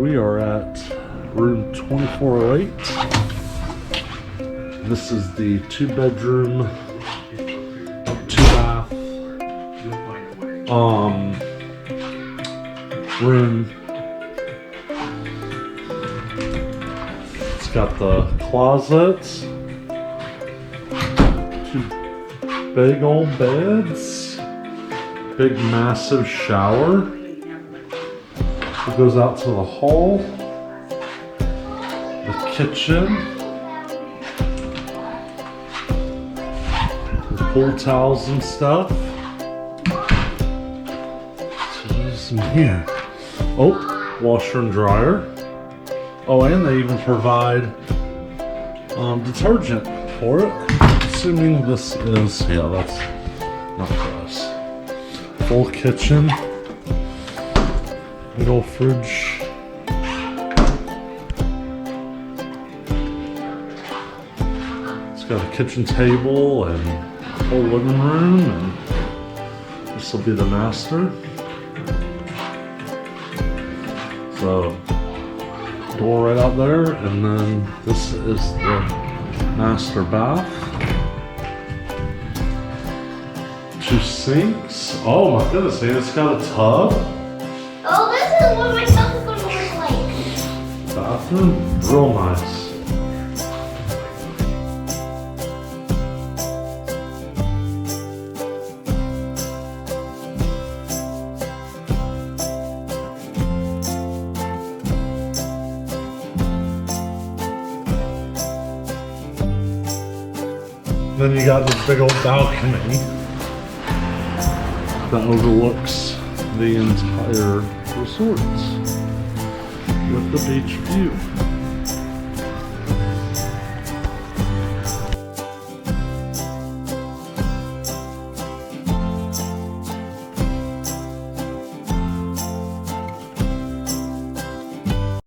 We are at room 2408. This is the 2-bedroom, 2-bath room. It's got the closets, 2 big old beds, big massive shower. It goes out to the hall, the kitchen, the pool towels and stuff. So there's some here. Oh, washer and dryer. Oh, and they even provide detergent for it. Assuming this is, yeah, that's not for us. Full kitchen. Big old fridge. It's got a kitchen table and a whole living room, and this will be the master. So, door right out there, and then this is the master bath. 2 sinks. Oh my goodness, man, it's got a tub. Oh, this is what my son's gonna look like. Bathroom, real nice. Then you got this big old balcony that overlooks the entire resort with the beach view.